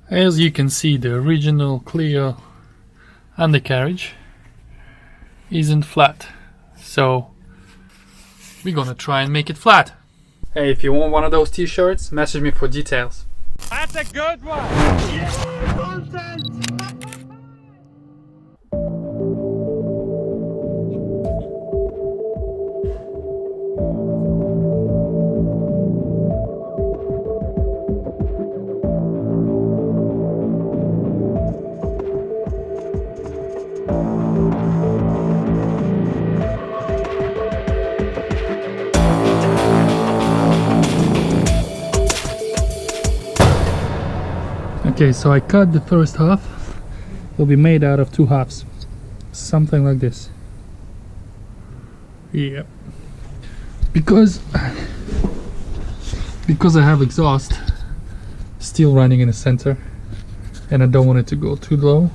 As you can see, the original Clio undercarriage isn't flat, so we're gonna try and make it flat. Hey, if you want one of those t-shirts, message me for details. That's a good one! Yeah, content! Okay, so I cut the first half. It'll be made out of two halves, something like this. Yeah, because I have exhaust still running in the center and I don't want it to go too low.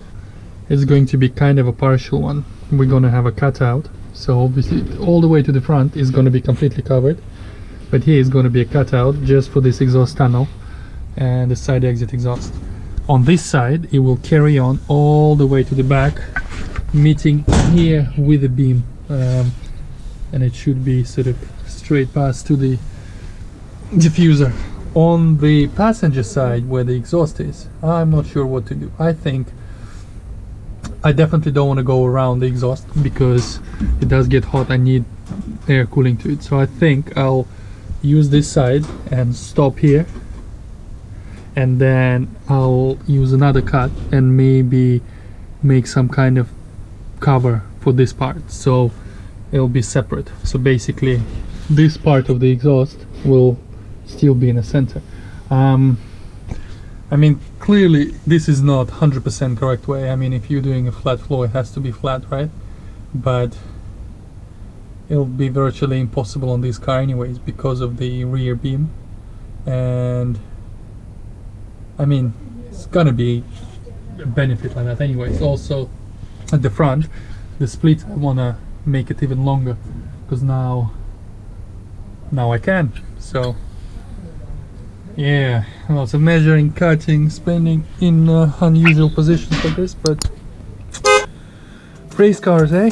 It's going to be kind of a partial one. We're gonna have a cutout, so obviously all the way to the front is going to be completely covered, but here is going to be a cutout just for this exhaust tunnel and the side exit exhaust. On this side it will carry on all the way to the back, meeting here with the beam, and it should be sort of straight past to the diffuser. On the passenger side where the exhaust is, I'm not sure what to do. I definitely don't want to go around the exhaust because it does get hot. I need air cooling to it, so I think I'll use this side and stop here, and then I'll use another cut and maybe make some kind of cover for this part, so it'll be separate. So basically this part of the exhaust will still be in the center. I mean, clearly this is not 100% correct way. I mean, if you're doing a flat floor, it has to be flat, right? But it'll be virtually impossible on this car anyways because of the rear beam, and I mean, it's gonna be a benefit like that anyways. Also at the front, the split, I wanna make it even longer because now I can. So yeah, lots of measuring, cutting, spinning in unusual positions like this, but race cars, eh?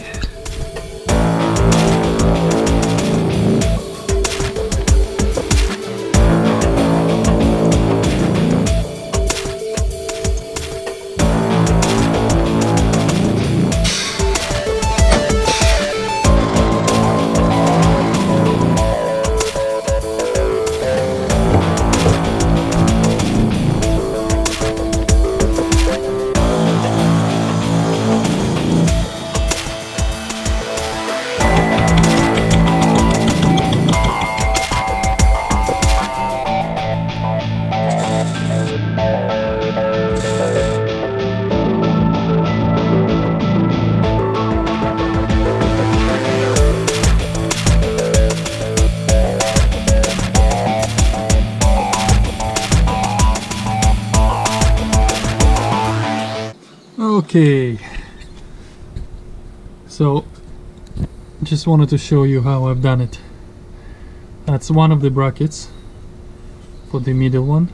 Okay, so just wanted to show you how I've done it. That's one of the brackets for the middle one.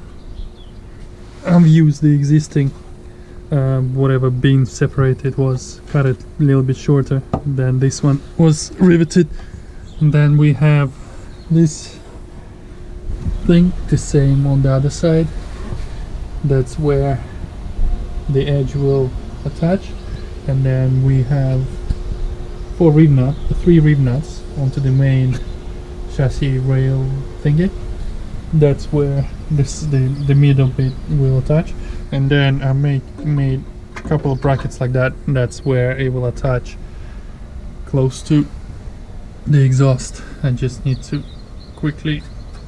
I've used the existing whatever beam separated was, cut it a little bit shorter than this one was riveted, and then we have this thing the same on the other side. That's where the edge will attach, and then we have three rib nuts onto the main chassis rail thingy. That's where the middle bit will attach, and then I made a couple of brackets like that. That's where it will attach close to the exhaust. I just need to quickly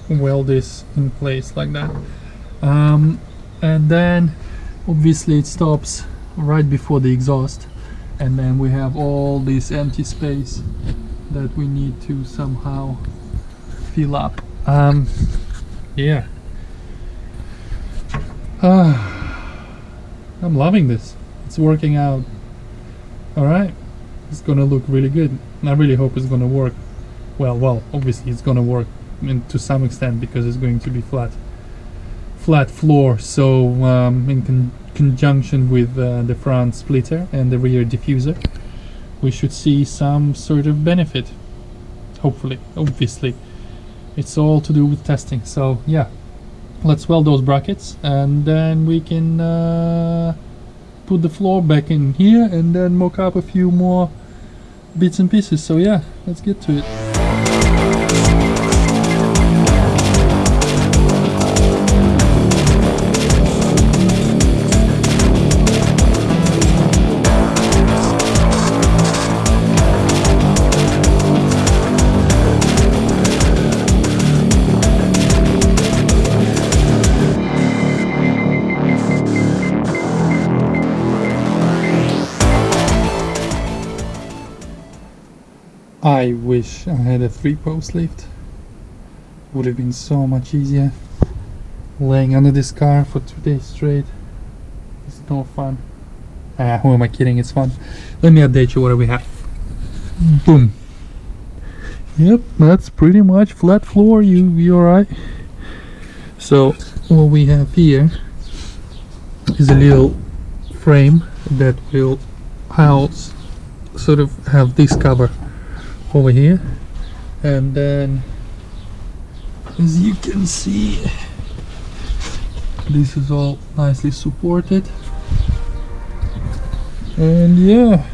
weld this in place like that, and then obviously it stops right before the exhaust, and then we have all this empty space that we need to somehow fill up. Yeah, I'm loving this. It's working out all right. It's gonna look really good. I really hope it's gonna work well. Obviously it's gonna work to some extent because it's going to be flat flat floor, so in conjunction with the front splitter and the rear diffuser, we should see some sort of benefit, hopefully. Obviously it's all to do with testing, so yeah, let's weld those brackets and then we can put the floor back in here and then mock up a few more bits and pieces. So yeah, let's get to it. I wish I had a 3-post lift. Would have been so much easier. Laying under this car for 2 days straight is no fun. Who am I kidding? It's fun. Let me update you what we have. Boom. Yep, that's pretty much flat floor. You alright? So what we have here is a little frame that will house, sort of have this cover over here, and then as you can see, this is all nicely supported, and yeah,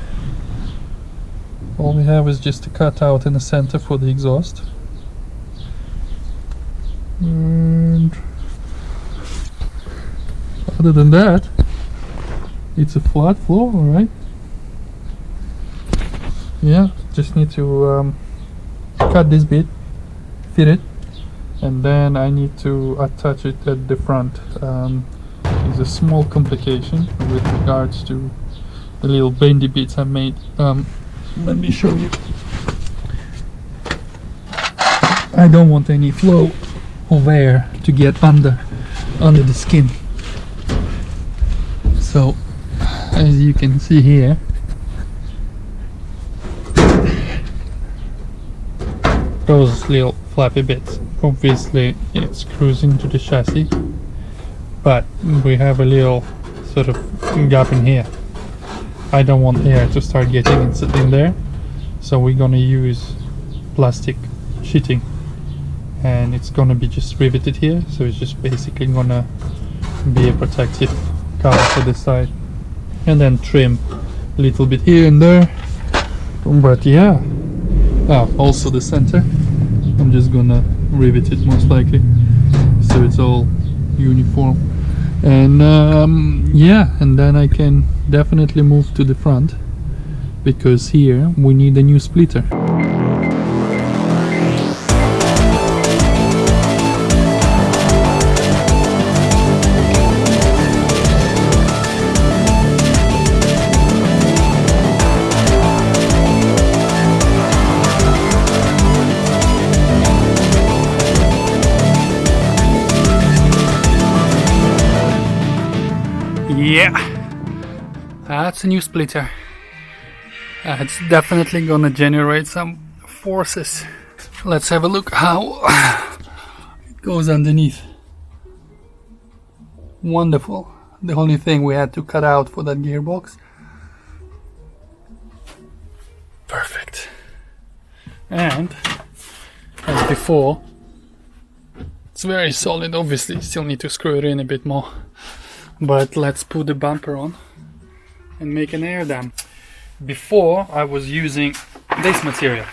all we have is just a cutout in the center for the exhaust, and other than that, it's a flat floor. All right. Yeah, just need to cut this bit, fit it, and then I need to attach it at the front. There's a small complication with regards to the little bendy bits I made. Let me show you. I don't want any flow of air to get under the skin. So as you can see here, those little flappy bits, obviously it's cruising to the chassis, but we have a little sort of gap in here. I don't want air to start getting in there, so we're gonna use plastic sheeting, and it's gonna be just riveted here, so it's just basically gonna be a protective cover for the side, and then trim a little bit here and there. But yeah, also the center, I'm just gonna rivet it most likely, so it's all uniform. And yeah, and then I can definitely move to the front, because here we need a new splitter. Yeah, that's a new splitter. It's definitely gonna generate some forces. Let's have a look how it goes underneath. Wonderful. The only thing we had to cut out for that gearbox. Perfect. And as before, it's very solid. Obviously still need to screw it in a bit more. But let's put the bumper on and make an air dam. Before I was using this material.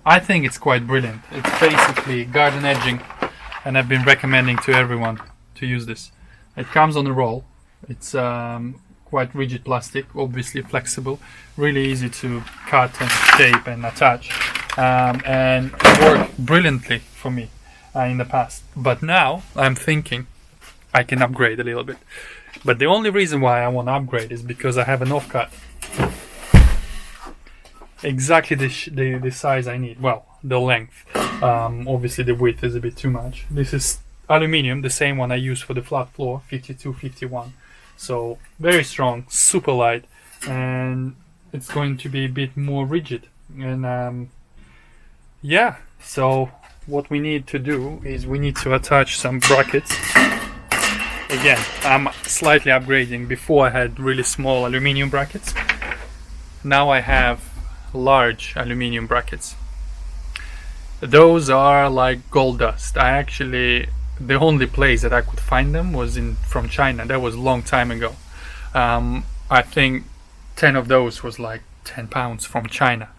I think it's quite brilliant. It's basically garden edging, and I've been recommending to everyone to use this. It comes on a roll. It's quite rigid plastic, obviously flexible, really easy to cut and shape and attach, and it worked brilliantly for me in the past. But now I'm thinking I can upgrade a little bit. But the only reason why I want to upgrade is because I have an offcut. Exactly the size I need. Well, the length. Obviously the width is a bit too much. This is aluminium, the same one I use for the flat floor, 5251. So very strong, super light, and it's going to be a bit more rigid. And yeah, so what we need to do is we need to attach some brackets. Again, I'm slightly upgrading. Before I had really small aluminium brackets. Now I have large aluminium brackets. Those are like gold dust. The only place that I could find them was from China. That was a long time ago. I think 10 of those was like 10 pounds from China,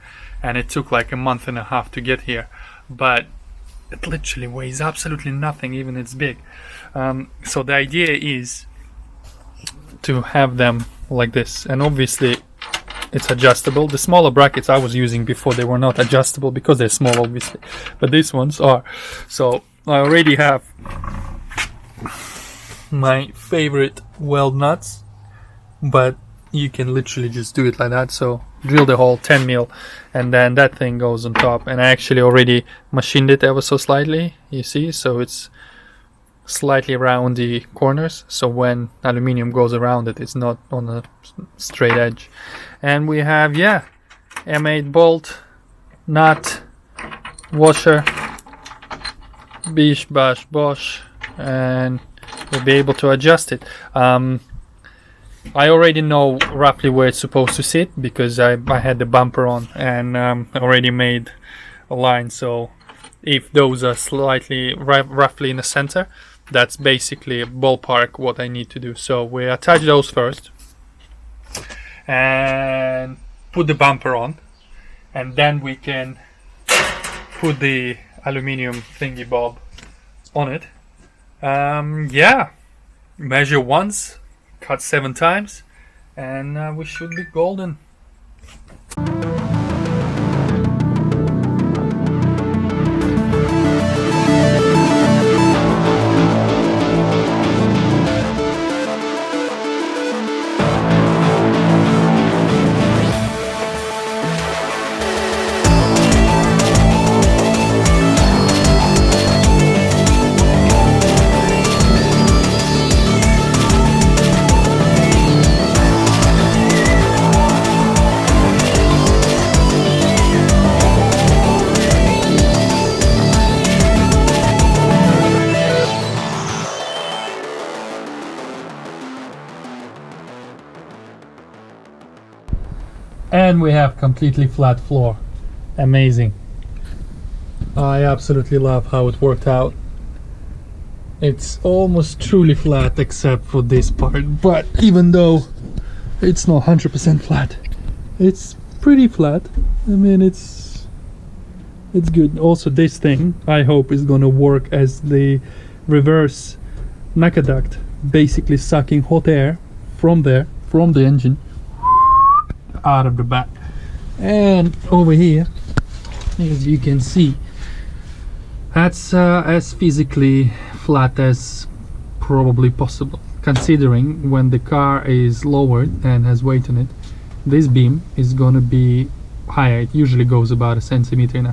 and it took like a month and a half to get here, but it literally weighs absolutely nothing, even it's big. So the idea is to have them like this, and obviously it's adjustable. The smaller brackets I was using before, they were not adjustable because they're small, obviously, but these ones are. So I already have my favorite weld nuts, but you can literally just do it like that. So drill the hole 10 mil, and then that thing goes on top. And I actually already machined it ever so slightly, you see, so it's slightly around the corners, so when aluminium goes around it, it's not on a straight edge. And we have M8 bolt, nut, washer, bish bash bosh, and we'll be able to adjust it. I already know roughly where it's supposed to sit because I had the bumper on, and already made a line. So if those are slightly roughly in the center, that's basically a ballpark what I need to do. So we attach those first and put the bumper on, and then we can put the aluminium thingy bob on it. Measure once, cut 7 times, and we should be golden. And we have completely flat floor. Amazing. I absolutely love how it worked out. It's almost truly flat except for this part, but even though it's not 100% flat, it's pretty flat. I mean, it's good. Also, this thing I hope is gonna work as the reverse NACA duct, basically sucking hot air from the engine out of the back. And over here, as you can see, that's as physically flat as probably possible, considering when the car is lowered and has weight on it, this beam is gonna be higher. It usually goes about 1.5 centimeters,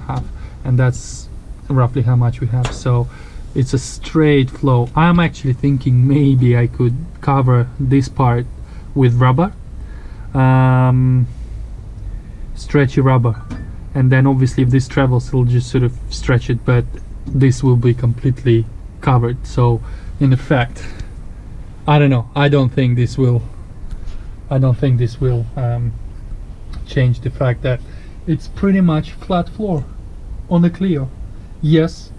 and that's roughly how much we have. So it's a straight flow. I'm actually thinking maybe I could cover this part with rubber, stretchy rubber, and then obviously if this travels it'll just sort of stretch it, but this will be completely covered. So in effect, I don't know, I don't think this will change the fact that it's pretty much flat floor on the Clio. Yes,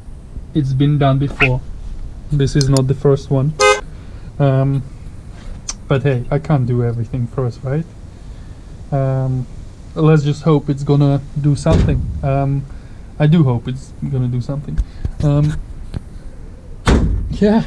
it's been done before, this is not the first one, but hey, I can't do everything first, right? Let's just hope it's gonna do something. I do hope it's gonna do something. Yeah,